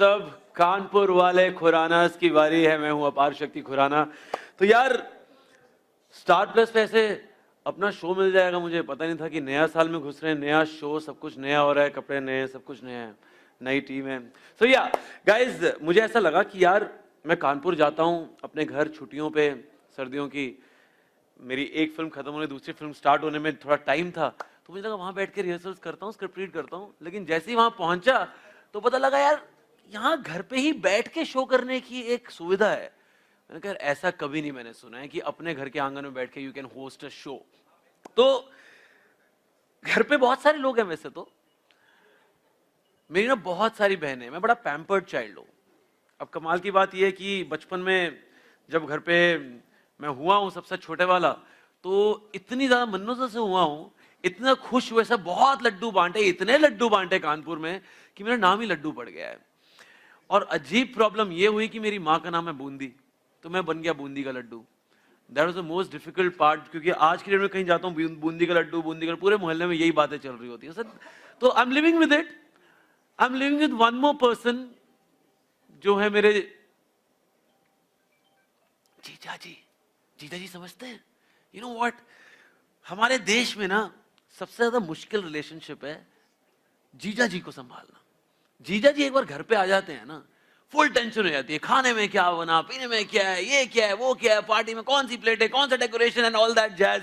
सब कानपुर वाले खुरानास की बारी है। मैं हूं अपार शक्ति खुराना। तो यार स्टार प्लस पे ऐसे अपना शो मिल जाएगा, मुझे पता नहीं था कि नया साल में घुस रहे हैं, नया शो, सब कुछ नया हो रहा है, कपड़े नए, सब कुछ नया है, नई टीम है। सो या गाइज, मुझे ऐसा लगा कि यार मैं कानपुर जाता हूं अपने घर छुट्टियों पे, सर्दियों की। मेरी एक फिल्म खत्म होने, दूसरी फिल्म स्टार्ट होने में थोड़ा टाइम था, तो मुझे लगा वहां बैठ के रिहर्सल्स करता हूँ, स्क्रिप्ट रीड करता हूँ। लेकिन जैसे ही वहां पहुंचा तो पता लगा यार यहाँ घर पे ही बैठ के शो करने की एक सुविधा है। मैंने कहा ऐसा कभी नहीं मैंने सुना है कि अपने घर के आंगन में बैठ के you can host a show. तो घर पे बहुत सारे लोग हैं वैसे तो, मेरी ना बहुत सारी बहनें, मैं बड़ा पैम्पर्ड चाइल्ड हूँ। अब कमाल की बात यह है कि बचपन में जब घर पे मैं हुआ हूँ सबसे छोटे वाला, तो इतनी ज्यादा मन्नतों से हुआ हूँ, इतना खुश हुए, सब बहुत लड्डू बांटे, इतने लड्डू बांटे कानपुर में कि मेरा नाम ही लड्डू पड़ गया है। और अजीब प्रॉब्लम ये हुई कि मेरी माँ का नाम है बूंदी, तो मैं बन गया बूंदी का laddu. That was the most difficult part, क्योंकि आज की डेट में कहीं जाता हूँ बूंदी का लड्डू, बूंदी का, पूरे मोहल्ले में यही बातें चल रही होती है सर। तो I am living with it. I am living with one more person जो है मेरे जीजा जी। जीजा जी समझते हैं? यू नो व्हाट, हमारे देश में ना सबसे ज्यादा मुश्किल रिलेशनशिप है जीजा जी को संभालना। जीजा जी एक बार घर पे आ जाते हैं ना, फुल टेंशन हो जाती है, खाने में क्या बना, पीने में क्या है, ये क्या है, वो क्या है, पार्टी में कौन सी प्लेट है, कौन सा decoration and all that jazz.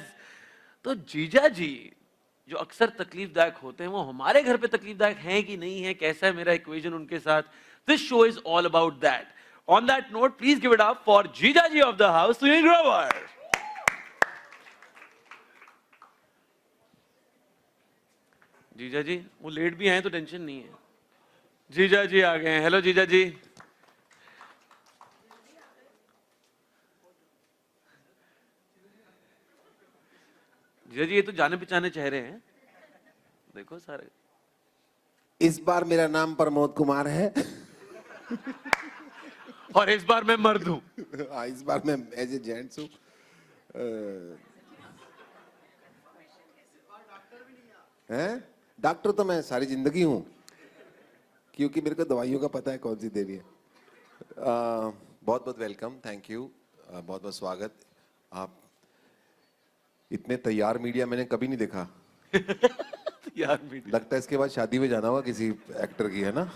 तो जीजा जी जो अक्सर तकलीफदायक होते हैं, वो हमारे घर पे तकलीफदायक हैं कि नहीं है, कैसा है मेरा इक्वेशन उनके साथ। This show is all about that. On that note, please give it up for jija ji of the house, Sunil Grover. जीजा जी वो लेट भी आए तो टेंशन नहीं है, जीजा जी आ गए हैं। हेलो जीजा जी। जीजा जी ये तो जाने पहचाने चेहरे हैं, देखो सारे। इस बार मेरा नाम प्रमोद कुमार है। और इस बार मैं मर्द हूं। इस बार मैं एज ए जेंट्स हूँ। हैं? डॉक्टर तो मैं सारी जिंदगी हूँ, क्योंकि मेरे को दवाइयों का पता है कौन सी देनी है। बहुत बहुत वेलकम, थैंक यू, बहुत बहुत स्वागत। आप इतने तैयार मीडिया मैंने कभी नहीं देखा। यार मीडिया लगता है इसके बाद शादी में जाना होगा किसी एक्टर की, है ना?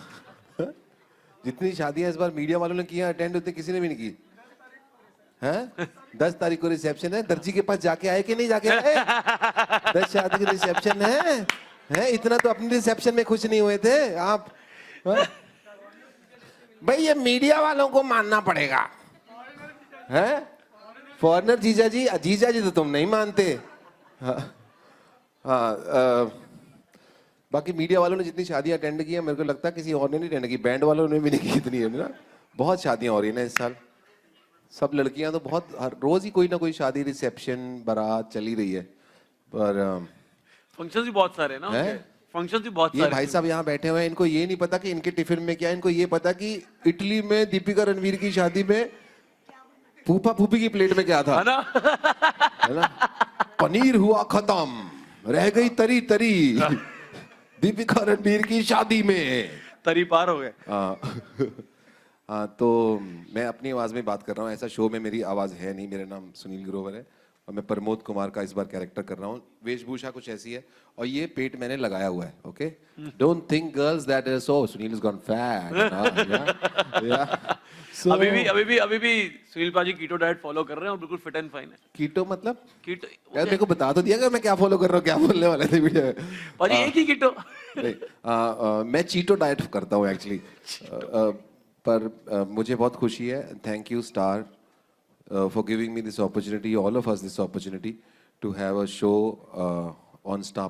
जितनी शादियां इस बार मीडिया वालों ने की हैं, अटेंड होते किसी ने भी नहीं की है। 10 तारीख को रिसेप्शन है, दर्जी के पास जाके आए कि नहीं जाके आए? 10 शादी की रिसेप्शन है, इतना तो अपनी रिसेप्शन में खुश नहीं हुए थे आप। भाई ये मीडिया वालों को मानना पड़ेगा, है? फॉरेनर जीजा जी तो तुम नहीं मानते। हाँ, बाकी मीडिया वालों ने जितनी शादियां अटेंड की है, मेरे को लगता है किसी और ने नहीं अटेंड की, बैंड वालों ने भी नहीं की इतनी है ना। बहुत शादियां हो रही है ना इस साल, सब लड़कियां तो बहुत, हर रोज ही कोई ना कोई शादी, रिसेप्शन, बारात चली रही है। पर फंक्शंस भी बहुत सारे हैं ना, फंक्शंस भी बहुत ये सारे। भाई साहब यहाँ बैठे हुए हैं, इनको ये नहीं पता कि इनके टिफिन में क्या है। इनको ये पता कि इटली में दीपिका रणवीर की शादी में फूफा फूफी की प्लेट में क्या था, है ना? पनीर हुआ खत्म, रह गई तरी तरी। दीपिका रणवीर की शादी में तरी पार हो गए। हाँ, तो मैं अपनी आवाज में बात कर रहा हूँ। ऐसा शो में मेरी आवाज है नहीं। मेरा नाम सुनील ग्रोवर है और मैं प्रमोद कुमार का इस बार कैरेक्टर कर रहा हूँ। वेशभूषा कुछ ऐसी है और ये पेट मैंने लगाया हुआ है। Okay, don't think girls that is so Sunil is gone fat. अभी भी सुनील पाजी कीटो डाइट फॉलो कर रहे हैं और बिल्कुल फिट एंड फाइन है। कीटो मतलब? कीटो यार मेरे को बता तो दिया कि मैं क्या फॉलो कर रहा हूँ, क्या बोलने वाले थे वीडियो में। पाजी एक ही कीटो। मैं चीटो डाइट करता हूँ एक्चुअली। पर मुझे बहुत खुशी है। Thank you star for giving me this opportunity, all of us this opportunity to have a show on Star.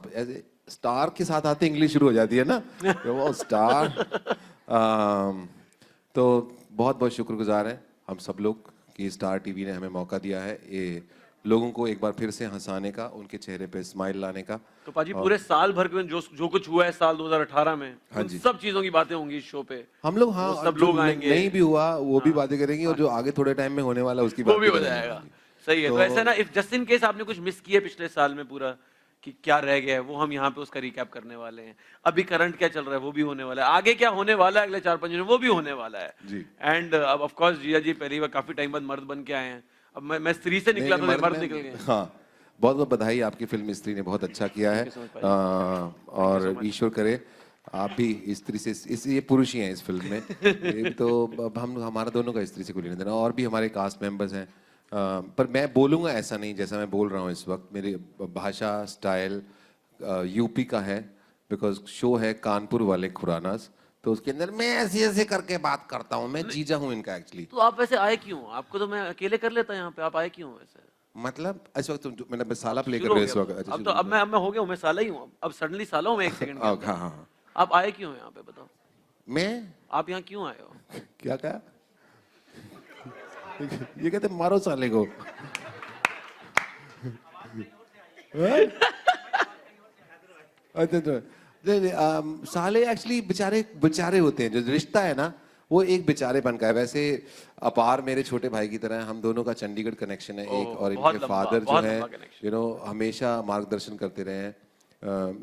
Star के साथ आते इंग्लिश शुरू हो जाती है ना, वो स्टार। तो बहुत बहुत शुक्रगुजार हैं हम सब लोग कि स्टार टीवी ने हमें मौका दिया है ये लोगों को एक बार फिर से हंसाने का, उनके चेहरे पे स्माइल लाने का। तो पाजी पूरे साल भर में जो कुछ हुआ है साल 2018 में, हाँ उन जी, सब चीजों की बातें होंगी इस शो पे। हम लोग, हाँ, सब लोग आएंगे, नहीं भी हुआ वो भी बातें करेंगे, और जो आगे थोड़े टाइम में होने वाला उसकी वो बात भी हो जाएगा। सही है। तो ऐसा ना, इफ जस्ट इन केस आपने कुछ मिस किया पिछले साल में पूरा, कि क्या रह गया है, वो हम यहाँ पे उसका रिकैप करने वाले हैं। अभी करंट क्या चल रहा है वो भी होने वाला है, आगे क्या होने वाला है अगले 4-5 महीने वो भी होने वाला है जी। एंड अब ऑफ कोर्स जिया जी पहली बार काफी टाइम बाद मर्द बन के आए हैं। अब मैं स्त्री से निकला तो मर्द निकल गए। हाँ, बहुत बहुत बधाई, आपकी फिल्म स्त्री ने बहुत अच्छा किया है। Thank you so much, भाई। और ईश्वर करे आप भी स्त्री से ये पुरुष ही हैं इस फिल्म में। ये तो अब हमारा दोनों का स्त्री से कोई लेना देना, और भी हमारे कास्ट मेंबर्स हैं। पर मैं बोलूँगा ऐसा नहीं जैसा मैं बोल रहा हूँ इस वक्त। मेरी भाषा स्टाइल यूपी का है, बिकॉज शो है कानपुर वाले खुरानास, तो उसके अंदर मैं ऐसे ऐसे करके बात करता हूँ। मैं जीजा हूँ इनका एक्चुअली। तो आप वैसे आए क्यों? आपको तो मैं अकेले कर लेता यहाँ पे, आप आए क्यों वैसे? मतलब इस वक्त मतलब मैं साला प्ले कर शुरू रहे हो हो इस गया वक्त? अच्छा, अब तो अब मैं हो गया हूँ, मैं साला ही हूँ अब सडनली साला हूँ मैं 1 सेकंड के हाँ अंदर। हाँ हाँ। आप आए क्यों यहाँ पे बताओ? मैं आप यहाँ क्यों आए हो? क्या कहा? ये कहते मारो साले को। हाँ? अच्छा तो साले एक्चुअली बेचारे बेचारे होते हैं। जो रिश्ता है ना वो एक बेचारेपन का है। वैसे अपार मेरे छोटे भाई की तरह है, हम दोनों का चंडीगढ़ कनेक्शन है एक, और बहुत इनके लंबा, फादर जो बहुत है लंबा connection। यू नो हमेशा मार्गदर्शन करते रहे हैं।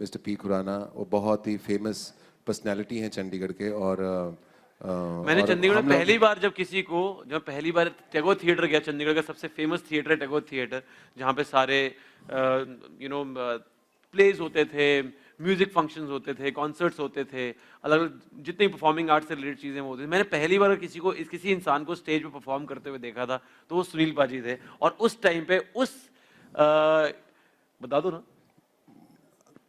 मिस्टर पी खुराना वो बहुत ही फेमस पर्सनालिटी हैं चंडीगढ़ के। और मैंने और चंडीगढ़ में हम लोग- पहली बार जब पहली बार टैगोर थिएटर गया, चंडीगढ़ का सबसे फेमस थिएटर है टैगोर थिएटर, जहाँ पे सारे यू नो प्लेज होते थे, म्यूजिक फंक्शंस होते थे, कॉन्सर्ट्स होते थे, अलग अलग जितनी परफॉर्मिंग आर्ट से रिलेटेड चीजें वो होती थी। मैंने पहली बार किसी इंसान को स्टेज पे परफॉर्म करते हुए देखा था तो वो सुनील पाजी थे। और उस टाइम पे बता दो ना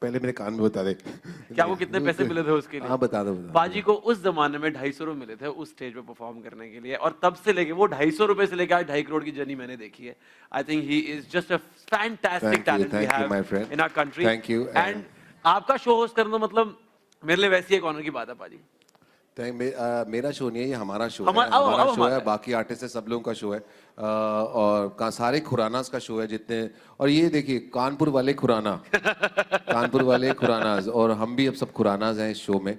पहले मेरे कान में बता दे क्या वो कितने पैसे मिले थे उसके लिए? हाँ बता दो पाजी को उस जमाने में 250 रुपए मिले थे उस स्टेज पे परफॉर्म करने के लिए, और तब से लेके वो 250 रुपए से लेके आज 2.5 करोड़ की जर्नी मैंने देखी है। I think he is just a fantastic talent we have in our country. Thank you. And आपका शो होस्ट करना मतलब मेरे लिए वैसी एक ऑनर की बात है पाजी। मेरा शो नहीं है, ये हमारा शो है। हमारा हमारा शो हमारा है, बाकी आर्टिस्ट है सब लोगों का शो है। और सारे खुरानास का शो है जितने। और ये देखिए कानपुर वाले खुराना कानपुर वाले खुरानास, और हम भी अब सब खुरानास हैं इस शो में।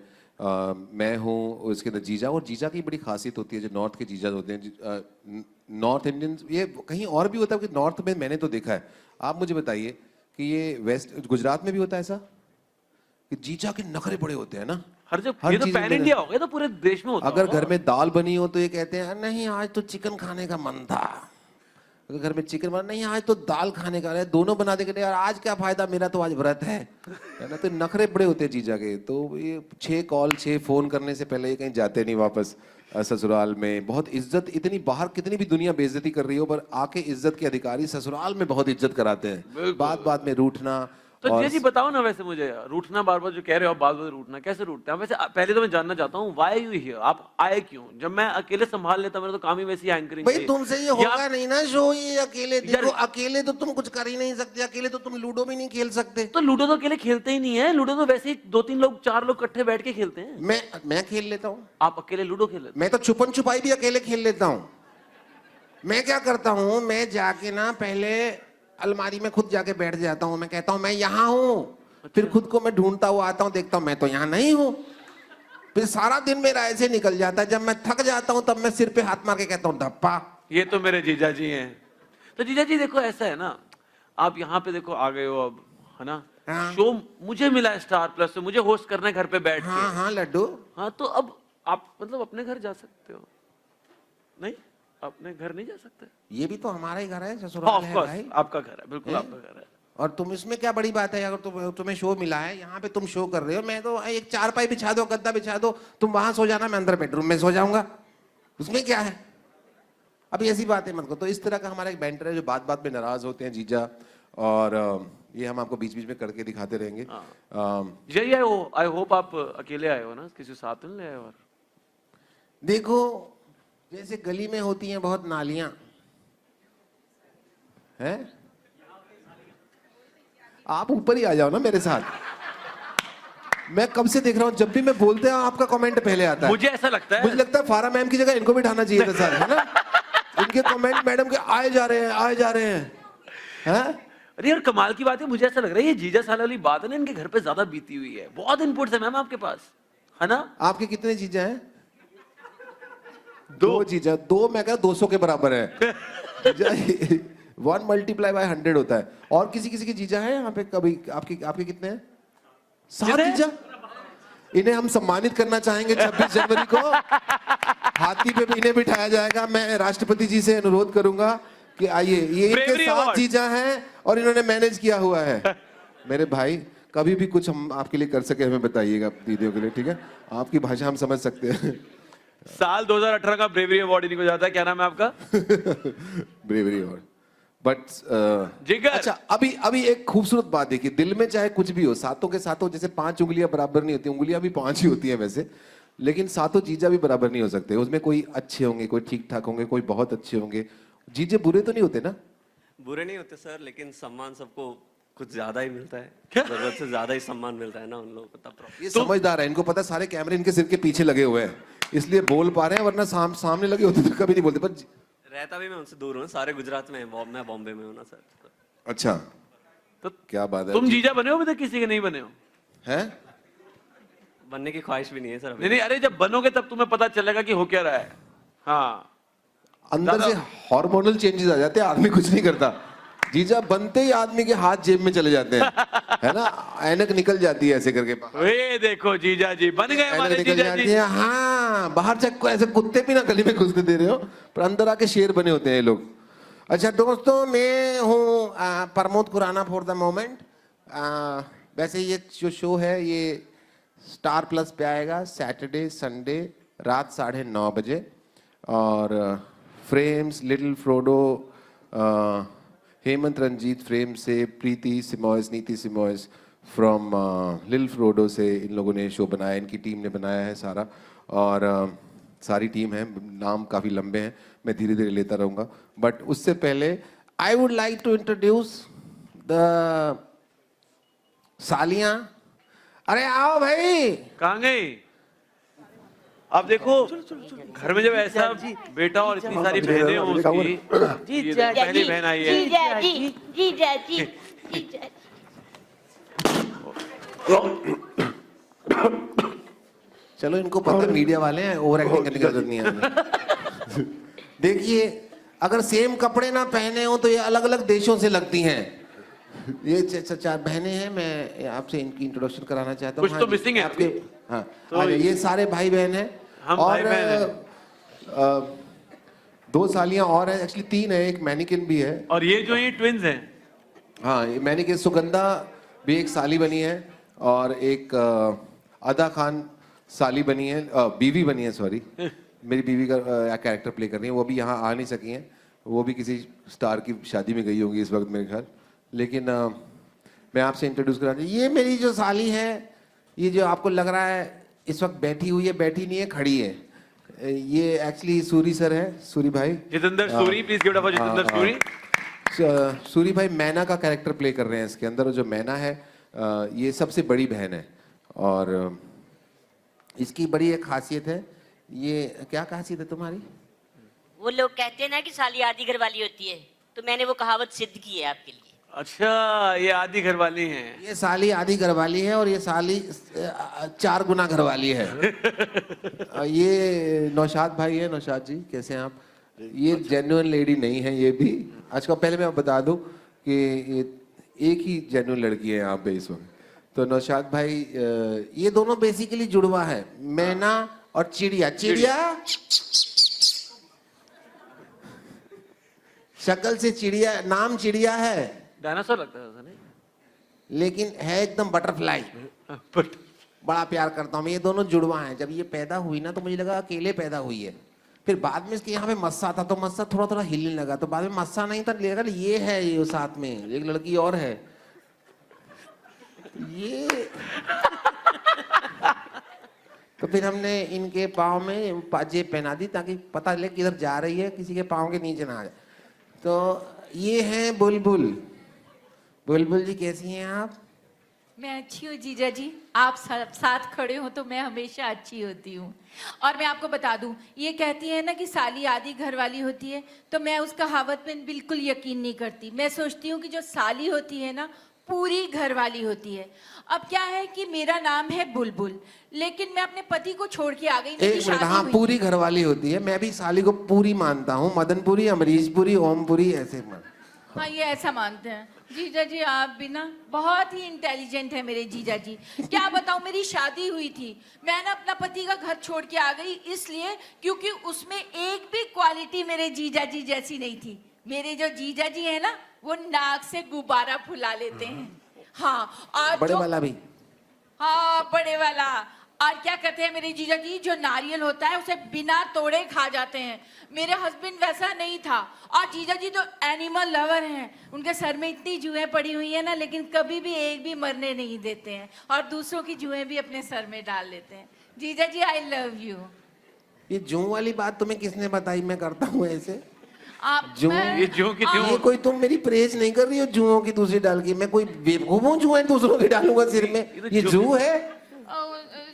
मैं हूँ उसके अंदर जीजा, और जीजा की बड़ी खासियत होती है जो नॉर्थ के जीजा होते हैं नॉर्थ इंडियन, ये कहीं और भी होता है कि नॉर्थ में मैंने तो देखा है। आप मुझे बताइए कि ये वेस्ट गुजरात में भी होता है ऐसा कि जीजा के नखरे बड़े होते हैं ना? हर जब हर ये तो चीज पैन में- इंडिया हो गया तो पूरे देश में होता अगर होगा। घर में दाल बनी हो तो ये कहते हैं नहीं आज तो चिकन खाने का मन था। अगर घर में चिकन बना नहीं आज तो दाल खाने का है, दोनों बना देंगे यार आज क्या फायदा, मेरा तो आज व्रत है ना। तो नखरे बड़े होते हैं जीजा के। तो ये 6 कॉल 6 फोन करने से पहले ये कहीं जाते नहीं वापस ससुराल में। बहुत इज्जत, इतनी बाहर कितनी भी दुनिया बेइज्जती कर रही हो पर आके इज्जत के अधिकारी ससुराल में बहुत इज्जत कराते हैं। बात बात में रूठना। तो और जी बताओ ना वैसे मुझे रूठना, बार बार जो कह रहे हो आप बार बार रूठना कैसे रूठते हैं वैसे? पहले तो मैं जानना चाहता हूँ व्हाई यू हियर, आप आए क्यों? जब मैं अकेले संभाल लेता, मेरा तो काम ही वैसी एंकरिंग। भाई तुमसे ये होगा नहीं ना शो, ये अकेले देखो, अकेले तो तुम कुछ कर ही नहीं सकते, अकेले तो तुम लूडो भी नहीं खेल सकते। तो लूडो तो अकेले खेलते ही नहीं है, लूडो तो वैसे ही 2-3 लोग 4 लोग इकट्ठे बैठ के खेलते हैं। मैं खेल लेता हूँ। आप अकेले लूडो खेल लेते? मैं तो छुपन छुपाई भी अकेले खेल लेता हूँ। मैं क्या करता हूँ, मैं जाके ना पहले अलमारी में खुद जाके बैठ जाता हूँ। मैं कहता हूँ मैं यहाँ हूँ, फिर खुद को मैं ढूंढता हुआ आता हूँ, देखता हूँ मैं तो यहाँ नहीं हूँ। फिर सारा दिन मेरा ऐसे निकल जाता है। जब मैं थक जाता हूँ तब मैं सिर पे हाथ मार के कहता हूँ धप्पा। ये तो मेरे जीजा जी हैं। तो जीजा जी देखो ऐसा है ना, आप यहाँ पे देखो आ गए हो अब, है ना? हाँ। शो मुझे मिला है स्टार प्लस से, मुझे होस्ट करना है घर पे बैठ के। हाँ हाँ लड्डू। हाँ तो अब आप मतलब अपने घर जा सकते हो? नहीं, अपने घर नहीं जा सकते? ये भी तो हमारा ही घर है, ससुराल है भाई। आपका घर है, बिल्कुल आपका घर है। और तुम इसमें क्या बड़ी बात है? अगर तुम्हें शो मिला है, यहाँ पे तुम शो कर रहे हो, मैं तो एक चारपाई बिछा दो, गद्दा बिछा दो, तुम वहां सो जाना, मैं अंदर बेडरूम में सो जाऊंगा, उसमें क्या है? अभी ऐसी बातें मत करो। तो इस तरह का हमारा एक बैंटर है जो बात बात में नाराज होते हैं जीजा, और ये हम आपको बीच बीच में करके दिखाते रहेंगे। यही आई होप आप अकेले आए हो ना, किसी साथ में ले आए हो? और देखो जैसे गली में होती हैं बहुत नालियां हैं, आप ऊपर ही आ जाओ ना मेरे साथ। मैं कब से देख रहा हूं, जब भी मैं बोलते हैं आपका कमेंट पहले आता है। मुझे ऐसा लगता है, मुझे लगता है फारा मैम की जगह इनको बिठाना चाहिए था सर, है ना? इनके कमेंट मैडम के आए जा रहे हैं, आए जा रहे हैं। अरे यार कमाल की बात है, मुझे ऐसा लग रहा है ये जीजा साला वाली बात है ना, इनके घर पे ज्यादा बीती हुई है। बहुत इनपुट्स है मैम आपके पास, है ना? आपके कितने जीजा हैं? 2 जीजा। 2 मैं कह 200 के बराबर है। 1 मल्टीप्लाई बाय 100 होता है। और किसी किसी की जीजा है यहाँ पे? कभी आपके आपके कितने हैं? 7 जीजा। इन्हें हम सम्मानित करना चाहेंगे 26 जनवरी को। हाथी पे इन्हें बिठाया जाएगा। मैं राष्ट्रपति जी से अनुरोध करूंगा कि आइए, ये इनके 7 जीजा हैं और इन्होंने मैनेज किया हुआ है। मेरे भाई, कभी भी कुछ हम आपके लिए कर सके हमें बताइएगा, दीदियों के लिए, ठीक है? आपकी भाषा हम समझ सकते हैं। साल 2018 का ब्रेवरी अवार्ड इनको जाता है। क्या नाम है आपका? Bravery award. बट जिगर। अच्छा, अभी एक खूबसूरत बात देखिए, दिल में चाहे कुछ भी हो, सातों के सातों, जैसे 5 उंगलियां बराबर नहीं होती, उंगलियां भी 5 ही होती हैं वैसे, लेकिन सातों जीजा भी बराबर नहीं हो सकते। उसमें कोई अच्छे होंगे, कोई ठीक ठाक होंगे, कोई बहुत अच्छे होंगे। जीजे बुरे तो नहीं होते ना? बुरे नहीं होते सर, लेकिन सम्मान सबको कुछ ज्यादा ही मिलता है। जरूरत से ज्यादा ही सम्मान मिलता है ना उन लोगों को, तब ये समझदार है, इनको पता है सारे कैमरे इनके सिर के पीछे लगे हुए हैं, इसलिए बोल पा रहे हैं, वरना सामने लगे होते तो कभी नहीं बोलते। पर रहता भी मैं उनसे दूर हूँ, सारे गुजरात में हैं, मैं बॉम्बे में हूँ ना सर। अच्छा, तो क्या बात है। तुम जीजा बने हो अभी तक? किसी के नहीं बने हो? हैं? बनने की ख्वाहिश भी नहीं है सर अभी। नहीं, अरे जब बनोगे तब तुम्हें पता चलेगा कि हो क्या रहा है। हाँ, अंदर से हार्मोनल चेंजेस आ जाते हैं, आदमी कुछ नहीं करता। जीजा बनते ही आदमी के हाथ जेब में चले जाते हैं, है ना? ऐनक निकल जाती है ऐसे करके। वे देखो जीजा जी बन गए हमारे निकल जीजा जाती जी। है। हाँ, बाहर से ऐसे कुत्ते भी ना गली में घुसने दे रहे हो, पर अंदर आके शेर बने होते हैं ये लोग। अच्छा दोस्तों, मैं हूँ Pramod Khurana for the moment. वैसे ये जो शो है ये स्टार प्लस पे आएगा सैटरडे संडे रात 9:30 बजे। और frames, little Frodo, Hemant Ranjit frame से, प्रीति सिमोयस, नीति सिमोयस फ्रॉम लिटिल फ्रोडो से इन लोगों ने शो बनाया, इनकी टीम ने बनाया है सारा। और सारी टीम है, नाम काफ़ी लंबे हैं, मैं धीरे धीरे लेता रहूँगा। बट उससे पहले I would like to introduce the सालियाँ। अरे आओ भाई। कहाँ गई? आप देखो, घर में जब ऐसा बेटा और इतनी सारी बहनें हो उसकी, ये पहली बहन आई है। जीजा जी, जीजा जी, जीजा जी। चलो, इनको पता है मीडिया वाले हैं, ओवर एक्टिंग करने की जरूरत नहीं है। देखिए, अगर सेम कपड़े ना पहने हो तो ये अलग अलग देशों से लगती हैं। ये 4 बहनें हैं, मैं आपसे इनकी इंट्रोडक्शन कराना चाहता हूँ। कुछ तो मिसिंग है आपके। हाँ, तो ये सारे भाई बहन हैं। हम और भाई बहन हैं। 2 सालियाँ और हैं, एक्चुअली 3 है, एक मैनिकिन भी है। और ये जो ये ट्विंस हैं। हाँ, ये मैनिकिन सुगंधा भी एक साली बनी है, और एक अदा खान साली बनी है, बीवी बनी है, सॉरी। मेरी बीवी का कैरेक्टर प्ले कर रही है, वो भी यहाँ आ नहीं सकी हैं, वो भी किसी स्टार की शादी में गई होंगी इस वक्त मेरे ख्याल। लेकिन मैं आपसे इंट्रोड्यूस कराना, ये मेरी जो साली है, ये जो आपको लग रहा है इस वक्त बैठी हुई है, बैठी नहीं है, खड़ी है। ये एक्चुअली सूरी सर है, सूरी भाई, Jitendra Suri, please give it up for Jitendra Suri. Suri भाई मैना का कैरेक्टर प्ले कर रहे हैं इसके अंदर। जो मैना है ये सबसे बड़ी बहन है, और इसकी बड़ी एक खासियत है। ये क्या खासियत है तुम्हारी? वो लोग कहते हैं ना कि साली आधी घर वाली होती है, तो मैंने वो कहावत सिद्ध की है आपके लिए। अच्छा, ये आधी घरवाली हैं। ये साली आधी घरवाली है और ये साली 4 गुना घरवाली है। ये नौशाद भाई है। नौशाद जी कैसे हैं आप? ये जेन्युइन लेडी नहीं है ये भी। आजकल पहले मैं बता दूं कि ये एक ही जेन्युइन लड़की है यहाँ पे इस वक्त। तो नौशाद भाई, ये दोनों बेसिकली जुड़वा है, मैना और चिड़िया। चिड़िया शक्ल से चिड़िया, नाम चिड़िया है, डायनासोर लगता है ऐसा नहीं? लेकिन है एकदम बटरफ्लाई। बड़ा प्यार करता हूँ मैं। ये दोनों जुड़वा हैं। जब ये पैदा हुई ना तो मुझे लगा अकेले पैदा हुई है। फिर बाद में इसके यहाँ पे मस्सा था, तो मस्सा थोड़ा थोड़ा हिलने लगा, तो बाद में मस्सा नहीं था, लगा ये है, ये साथ में एक लड़की और है ये। तो फिर हमने इनके पाँव में जेब पहना दी ताकि पता चले किधर जा रही है, किसी के पाँव के नीचे ना आ जाए। तो ये है बुलबुल। बुलबुल जी कैसी हैं आप? मैं अच्छी हूँ जीजा जी, आप साथ खड़े हो तो मैं हमेशा अच्छी होती हूँ। और मैं आपको बता दूँ, ये कहती है ना कि साली आधी घरवाली होती है, तो मैं उस कहावत में बिल्कुल यकीन नहीं करती। मैं सोचती हूँ कि जो साली होती है ना, पूरी घरवाली होती है। अब क्या है कि मेरा नाम है बुलबुल, लेकिन मैं अपने पति को छोड़ के आ गई। एक मिनट, हाँ, पूरी घरवाली होती है। मैं भी साली को पूरी मानता हूँ, मदनपुरी, अमरीशपुरी, ओमपुरी, ऐसे मान। हाँ ये ऐसा मानते हैं जीजा जी। आप भी ना बहुत ही इंटेलिजेंट है मेरे जीजा जी। क्या बताऊं, मेरी शादी हुई थी, मैं ना अपना पति का घर छोड़ के आ गई इसलिए क्योंकि उसमें एक भी क्वालिटी मेरे जीजा जी जैसी नहीं थी। मेरे जो जीजा जी है ना, वो नाक से गुब्बारा फुला लेते हैं। हाँ और बड़े वाला भी। हाँ बड़े वाला। और क्या कहते हैं मेरे जीजा जी, जो नारियल होता है उसे बिना तोड़े खा जाते हैं। मेरे हस्बैंड वैसा नहीं था। और जीजा जी तो एनिमल लवर हैं, उनके सर में इतनी जुएं पड़ी हुई है ना, लेकिन कभी भी एक भी मरने नहीं देते हैं और दूसरों की जुएं भी अपने सर में डाल लेते हैं। जीजा जी आई लव यू। ये जूं वाली बात तुम्हें किसने बताई? मैं करता हूँ ऐसे आप जूं? ये जूं की त्यों। ये कोई तुम मेरी प्रेज नहीं कर रही हो जुओं की दूसरी डाल के? मैं कोई बेवकूफ हूँ जुएं दूसरों की डालूंगा सिर में? ये जू है?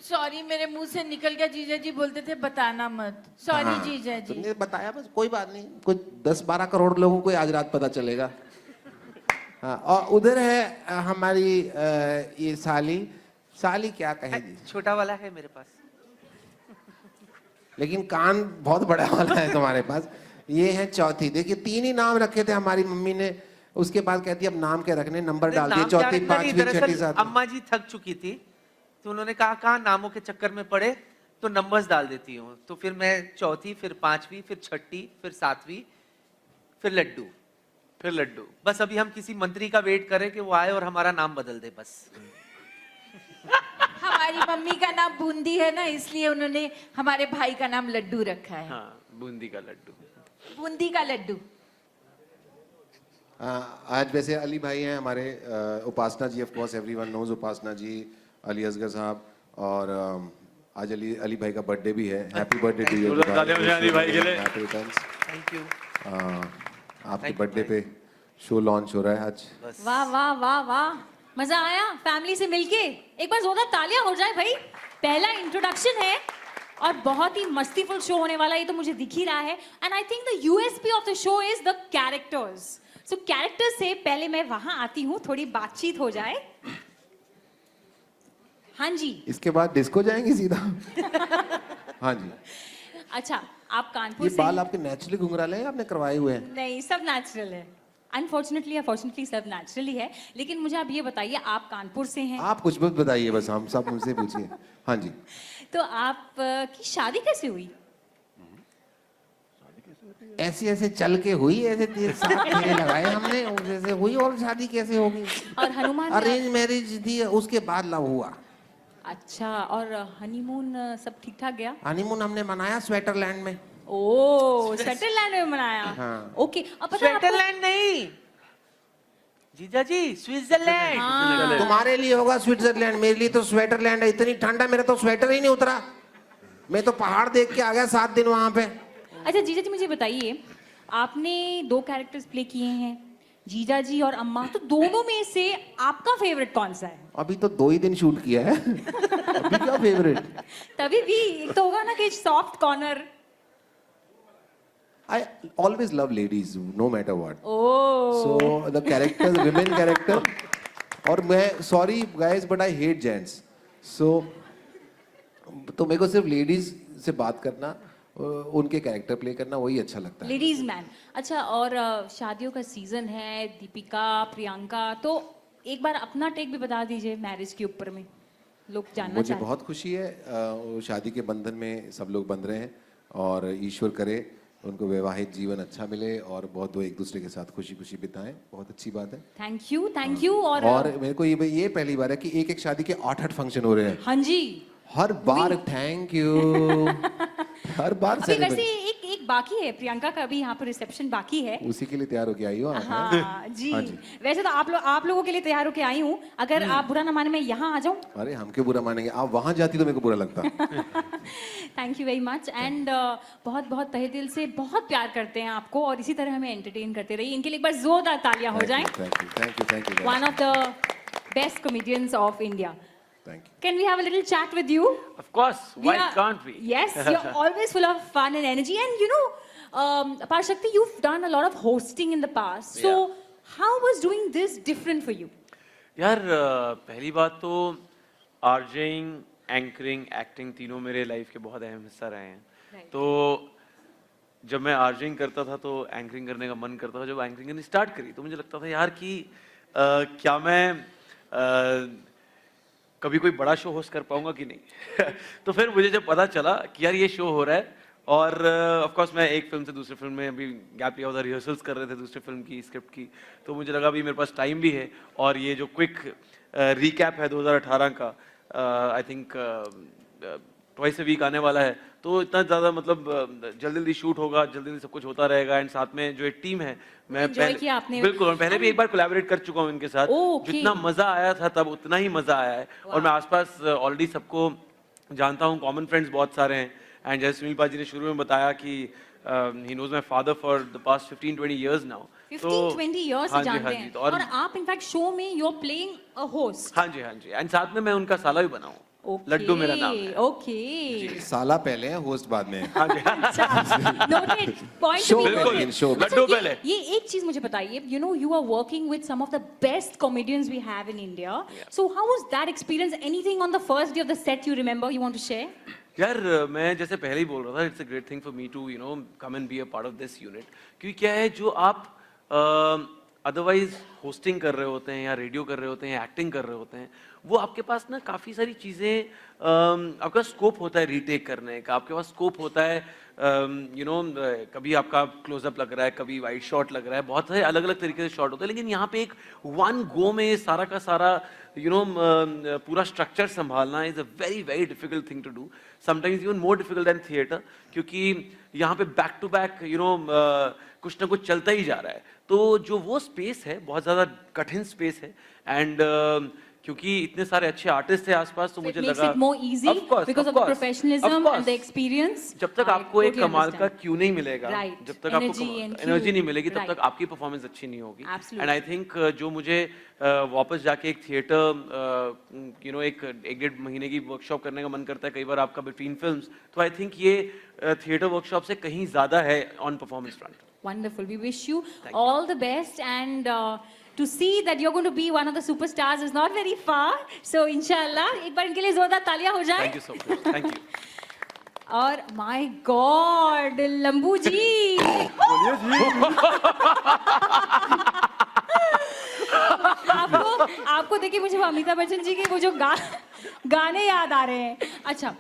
सॉरी मेरे मुंह से निकल गया, जीजा जी बोलते थे बताना मत। सॉरी हाँ, जीजा जी। तुमने बताया बस, कोई बात नहीं। कुछ 10-12 करोड़ लोगों को आज रात पता चलेगा। हाँ, और उधर है हमारी ये साली। साली क्या कहेगी? छोटा वाला है मेरे पास। लेकिन कान बहुत बड़ा वाला है तुम्हारे पास। ये है चौथी। देखिए 3 ही नाम रखे थे हमारी मम्मी ने, उसके बाद कहती अब नाम क्या रखने, नंबर डाल दिए, नाम क्या चौथी, रखना नहीं, 5वीं, दरअसल 6ठी, 7वीं। अम्मा जी थक चुकी थी तो उन्होंने कहा नामों के चक्कर में पड़े तो नंबर्स डाल देती हूँ। तो फिर मैं चौथी, फिर 5वीं, फिर 6ठी, फिर 7वीं, फिर लड्डू। फिर लड्डू। बस अभी हम किसी मंत्री का वेट करें कि वो आए और हमारा नाम बदल दे बस। हमारी मम्मी का नाम बूंदी है ना, इसलिए उन्होंने हमारे भाई का नाम लड्डू रखा है। हाँ, बूंदी का लड्डू। बूंदी का लड्डू। आज वैसे अली भाई हैं हमारे, Upasana ji, of course everyone knows Upasana ji, Ali Asgar साहब, और आज अली भाई का बर्थडे भी है। Happy birthday to you Ali भाई के लिए। Happy returns. Thank you. आपके बर्थडे पे शो लॉन्च हो रहा है आज। वाह वाह वाह वाह, मजा आया फैमिली से मिलके। एक बार जोरदार तालियां हो जाए भाई। पहला इंट्रोडक्शन है और बहुत ही मस्तीफुल शो होने वाला है, ये तो मुझे दिख ही रहा है। And I think the USP of the show is the characters. So characters से पहले मैं वहां आती हूँ, थोड़ी बातचीत हो जाए। हाँ जी। इसके बाद डिस्को जाएंगे सीधा? हाँ जी। अच्छा, आप कानपुर ये से बाल आपके नेचुरली घुंघराले हैं, आपने करवाए हुए हैं? नहीं, सब नेचुरल है। अनफॉर्चुनेटली अनफॉर्चुनेटली सब नेचुरली है। लेकिन मुझे आप ये बताइए, आप कानपुर से हैं। आप कुछ मत बताइए, बस हम सब मुझसे पूछिए। हाँ जी। तो आप की शादी कैसे हुई? ऐसे ऐसे चल के हुई, ऐसे 3-7 फेरे लगाए हमने, ऐसे हुई। और शादी कैसे होगी? और हनुमान अरेंज मैरिज थी, उसके बाद लव हुआ। अच्छा, और हनीमून सब ठीक ठाक गया? हनीमून हमने मनाया स्वेटरलैंड में। ओह, स्विट्जरलैंड में मनाया। हाँ। ओके, अब पता है आपको- स्विट्जरलैंड नहीं जीजा जी, स्विट्जरलैंड। हाँ। तुम्हारे लिए होगा स्विट्जरलैंड, मेरे लिए तो स्वेटरलैंड है। इतनी ठंडा, मेरा तो स्वेटर ही नहीं उतरा। मैं तो पहाड़ देख के आ गया 7 दिन वहां पे। अच्छा जीजा जी, मुझे बताइए, आपने 2 कैरेक्टर्स प्ले किए हैं, जीजा जी और अम्मा, तो दोनों में से आपका फेवरेट कौन सा है? अभी तो 2 ही दिन शूट किया है। अभी क्या फेवरेट? तभी भी एक तो होगा ना कि soft corner. I always love ladies, no matter what. Oh, So the characters, women character, और मैं sorry guys, but I hate gents. So तो मेरे को सिर्फ लेडीज से बात करना, उनके कैरेक्टर प्ले करना, वही अच्छा लगता है। Ladies man. अच्छा, और शादियों का सीजन है, दीपिका, प्रियंका, तो एक बार अपना टेक भी बता दीजिए मैरिज के ऊपर में, लोग जानना मुझे चाहते हैं। बहुत खुशी है, शादी के बंधन में सब लोग बंध रहे हैं, और ईश्वर करे उनको वैवाहिक जीवन अच्छा मिले और बहुत वो एक दूसरे के साथ खुशी खुशी बिताएं। बहुत अच्छी बात है। Thank you, thank you. और मेरे को ये पहली बार है कि एक शादी के 8 फंक्शन हो रहे हैं। हाँ जी, हर बार थैंक यू। हर बार अभी वैसे सेलिब्रेट। एक बाकी है, प्रियंका का भी यहाँ पर रिसेप्शन बाकी है। उसी के लिए तैयार होके आई हो आप? हाँ जी, हाँ जी। वैसे तो आप लोगों के लिए तैयार होके आई हूँ। अगर आप बुरा ना माने मैं यहाँ आ जाऊँ। अरे हम क्यों बुरा मानेंगे, आप वहां जाती तो मेरे को बुरा लगता। Thank you very much. And बहुत बहुत तहे दिल से बहुत प्यार करते हैं आपको, और इसी तरह हमें एंटरटेन करते रहिए। इनके लिए एक बार जोरदार तालियां हो जाएं। Thank you, thank you, thank you. One of the best comedians of India. Thank you. Can we have a little chat with you? Of course, why can't we? Yes, you're always full of fun and energy. And you know, Parshakti, you've done a lot of hosting in the past. So, how was doing this different for you? यार पहली बात तो RJing, anchoring, acting तीनों मेरे life के बहुत अहम हिस्सा रहे हैं। Right. तो जब मैं आर्जिंग करता था तो एंकरिंग करने का मन करता था। जब एंकरिंग करनी स्टार्ट करी तो मुझे लगता था यार कि क्या मैं कभी कोई बड़ा शो होस्ट कर पाऊंगा कि नहीं। तो फिर मुझे जब पता चला कि यार ये शो हो रहा है, और ऑफ कोर्स मैं एक फिल्म से दूसरी फिल्म में अभी गैप लिया, उधर रिहर्सल्स कर रहे थे दूसरी फिल्म की स्क्रिप्ट की, तो मुझे लगा अभी मेरे पास टाइम भी है, और ये जो क्विक रिकैप है 2018 का, I think twice a week आने वाला है, तो इतना ज़्यादा मतलब जल्दी जल्दी शूट होगा, जल्दी जल्दी सब कुछ होता रहेगा। एंड साथ में जो एक टीम है, मैं Enjoy किया आपने। बिल्कुल, और पहले भी एक बार कोलैबोरेट कर चुका हूँ इनके साथ। Okay. जितना मज़ा आया था तब उतना ही मज़ा आया है, और मैं आसपास ऑलरेडी सबको जानता हूँ, कॉमन फ्रेंड्स बहुत सारे हैं। एंड जैसे सुनील पाजी ने शुरू में बताया कि he knows my father for the past 15-20 years now. 15-20 years से जानते हैं। तो और आप इनफैक्ट शो में you are playing a host. हाँ जी, हाँ जी। एंड साथ में मैं उनका साला भी बना हूँ। लड्डू मेरा नाम है। ओके। साला पहले है, होस्ट बाद में है। हाँ जी, noted point Show to be बिल्कुल, नोटेड। show लड्डू पहले। ये एक चीज मुझे बताइए, you know you are working with some of the best comedians we have in India, so how was that experience? Anything on the first day of the set you remember you want to share? यार मैं जैसे पहले ही बोल रहा था, it's a great thing for me to you know come and be a part of this unit, क्योंकि क्या है, जो आप अदरवाइज होस्टिंग कर रहे होते हैं या रेडियो कर रहे होते हैं, एक्टिंग कर रहे होते हैं, वो आपके पास ना काफ़ी सारी चीज़ें, आपका स्कोप होता है रीटेक करने का, आपके पास स्कोप होता है, यू नो कभी आपका क्लोजअप लग रहा है, कभी वाइड शॉट लग रहा है, बहुत सारे अलग अलग तरीके से शॉट होते हैं, लेकिन यहाँ पे एक वन गो में ये सारा का सारा यू नो पूरा स्ट्रक्चर संभालना is a very very difficult thing to do, sometimes even more difficult than theatre, क्योंकि यहाँ पे back to back you know कुछ ना कुछ चलता ही जा रहा है। तो जो वो स्पेस है बहुत ज़्यादा कठिन स्पेस है, एंड क्योंकि इतने सारे अच्छे आर्टिस्ट थे आसपास, तो मुझे लगा more easy because of the professionalism and the experience. जब तक आपको एक कमाल का क्यों नहीं मिलेगा, Right. जब तक Energy आपको and एनर्जी cue. नहीं मिलेगी, तब Right. तक आपकी परफॉर्मेंस अच्छी नहीं होगी। Absolutely. एंड आई थिंक जो मुझे वापस जाके एक थिएटर यू नो एक डेढ़ महीने की वर्कशॉप करने का मन करता है कई बार आपका बिटवीन फिल्म्स, तो आई थिंक ये थिएटर वर्कशॉप से कहीं ज़्यादा है on performance front. Wonderful. We wish you all the best, and to see that you're going to be one of the superstars is not very far. So inshallah, एक बार इनके लिए जोरदार तालियां हो जाए। Thank you so much, thank you. और my God, लंबू जी। आपको देखिए मुझे वो अमिताभ बच्चन जी के वो जो गाने याद आ रहे हैं। अच्छा,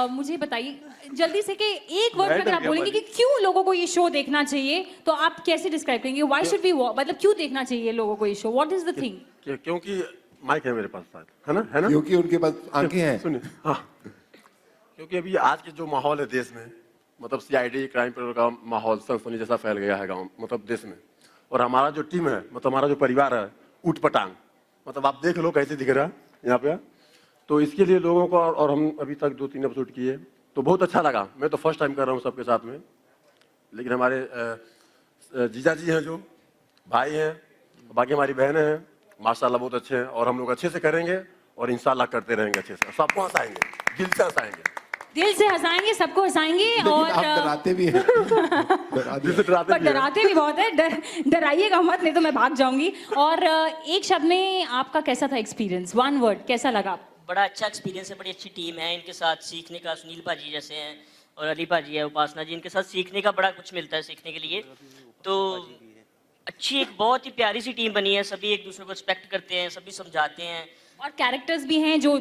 मुझे बताइए जल्दी से कि एक वर्ड में अगर आप बोलेंगे कि क्यों लोगों को ये शो देखना चाहिए, तो आप कैसे डिस्क्राइब करेंगे? व्हाई शुड वी, मतलब क्यों देखना चाहिए लोगों को ये show? What is the thing? क्योंकि माइक है मेरे पास शायद, है ना? क्योंकि उनके पास आंखें हैं। सुनिए, हाँ, क्योंकि अभी आज के जो माहौल है देश में, मतलब सीआईडी क्राइम पेट्रोल का माहौल सनसनी जैसा फैल गया है गाँव, मतलब देश में, और हमारा जो टीम है, मतलब हमारा जो परिवार है, ऊट पटांग, मतलब आप देख लो कैसे दिख रहा है यहाँ पे। तो इसके लिए लोगों को, और हम अभी तक 2-3 एपिसोड किए तो बहुत अच्छा लगा। मैं तो फर्स्ट टाइम कर रहा हूँ सबके साथ में, लेकिन हमारे जीजा जी हैं, जो भाई हैं, बाकी हमारी बहनें हैं, माशाल्लाह बहुत अच्छे हैं, और हम लोग अच्छे से करेंगे और इंशाल्लाह करते रहेंगे अच्छे से, सबको हंसाएंगे, दिल से हंसाएंगे, दिल से हंसाएंगे, सबको हंसाएंगे। और आप डराते भी हैं। दिल से डराते पर भी हैं। डराते भी बहुत है। डराइएगा मत, नहीं तो मैं भाग जाऊंगी। और एक शब्द में आपका कैसा था एक्सपीरियंस? वन वर्ड, कैसा लगा? बड़ा अच्छा एक्सपीरियंस है, बड़ी अच्छी टीम है, इनके साथ सीखने का, सुनील पाजी जैसे हैं और अली पाजी है, उपासना जी, इनके साथ सीखने का बड़ा कुछ मिलता है सीखने के लिए। तो अच्छी एक बहुत ही प्यारी सी टीम बनी है, सभी एक दूसरे को रिस्पेक्ट करते हैं, सभी समझाते हैं, और कैरेक्टर्स भी हैं जो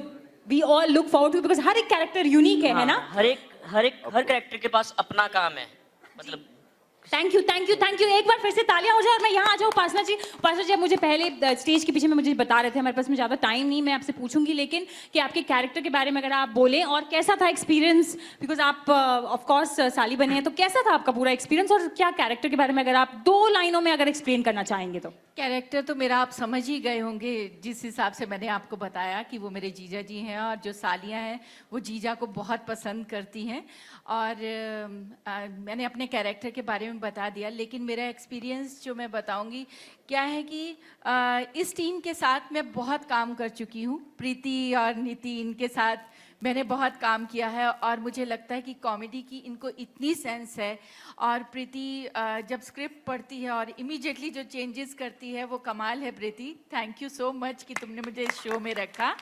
we all look forward to, because हर एक कैरेक्टर यूनिक है ना? हर कैरेक्टर के पास अपना काम है, मतलब thank you, thank you, thank you. एक बार फिर से तालियां हो जाए और मैं यहाँ आ जाऊँ। उपासना जी, अब मुझे पहले स्टेज के पीछे में मुझे बता रहे थे, हमारे पास में ज़्यादा टाइम नहीं, मैं आपसे पूछूंगी, लेकिन कि आपके कैरेक्टर के बारे में अगर आप बोलें और कैसा था एक्सपीरियंस, बिकॉज आप ऑफ कोर्स साली बने हैं, तो कैसा था आपका पूरा एक्सपीरियंस, और क्या कैरेक्टर के बारे में अगर आप 2 लाइनों में अगर एक्सप्लेन करना चाहेंगे तो? कैरेक्टर तो मेरा आप समझ ही गए होंगे, जिस हिसाब से मैंने आपको बताया कि वो मेरे जीजा जी हैं, और जो सालियाँ हैं वो जीजा को बहुत पसंद करती हैं। और मैंने अपने कैरेक्टर के बारे में बता दिया, लेकिन मेरा एक्सपीरियंस जो मैं बताऊंगी क्या है कि इस टीम के साथ मैं बहुत काम कर चुकी हूँ। प्रीति और नीति, इनके साथ मैंने बहुत काम किया है, और मुझे लगता है कि कॉमेडी की इनको इतनी सेंस है। और प्रीति जब स्क्रिप्ट पढ़ती है और इमीडिएटली जो चेंजेस करती है, वो कमाल है। प्रीति, थैंक यू सो मच कि तुमने मुझे इस शो में रखा।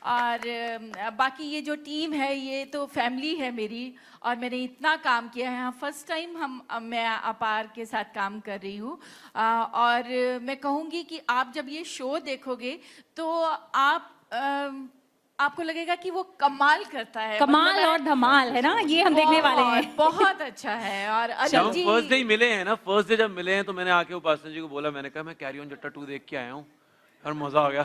और बाकी ये जो टीम है ये तो फैमिली है मेरी, और मैंने इतना काम किया है। फर्स्ट टाइम मैं अपार के साथ काम कर रही हूँ, और मैं कहूँगी कि आप जब ये शो देखोगे तो आपको लगेगा कि वो कमाल करता है, कमाल मतलब और धमाल है ना, ये हम देखने वाले हैं। बहुत अच्छा है। और जब अनिल जी फर्स्ट डे ही मिले हैं ना, फर्स्ट डे जब मिले हैं तो मैंने आके उपासना जी को बोला, मैंने कहा मैं कैरी ऑन जट्टा 2 देख के आया हूँ और मजा आ गया।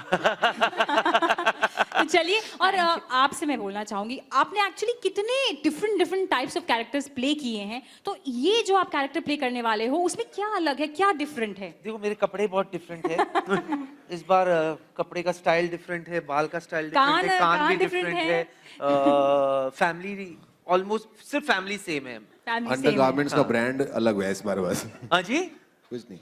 तो चलिए, और आपसे मैं बोलना चाहूंगी, आपने एक्चुअली कितने different types of characters play किए हैं, तो ये जो आप कैरेक्टर प्ले करने वाले हो उसमें क्या अलग है, क्या डिफरेंट है? देखो मेरे कपड़े बहुत डिफरेंट है। इस बार कपड़े का स्टाइल डिफरेंट है, बाल का स्टाइल डिफरेंट है, कान भी डिफरेंट है। फैमिली ऑलमोस्ट सिर्फ फैमिली सेम है। अंडरगारमेंट्स का ब्रांड अलग है इस बार बस। हाँ जी, कुछ नहीं।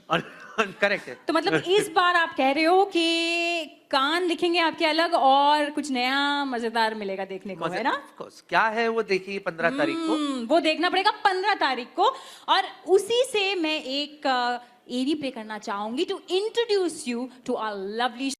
करेक्ट है। तो मतलब इस बार आप कह रहे हो कि कान दिखेंगे आपके अलग और कुछ नया मजेदार मिलेगा देखने को, है ना? Of course, क्या है वो देखिए 15 तारीख को। वो देखना पड़ेगा 15 तारीख को। और उसी से मैं एक एरी प्ले करना चाहूंगी to introduce you to our lovely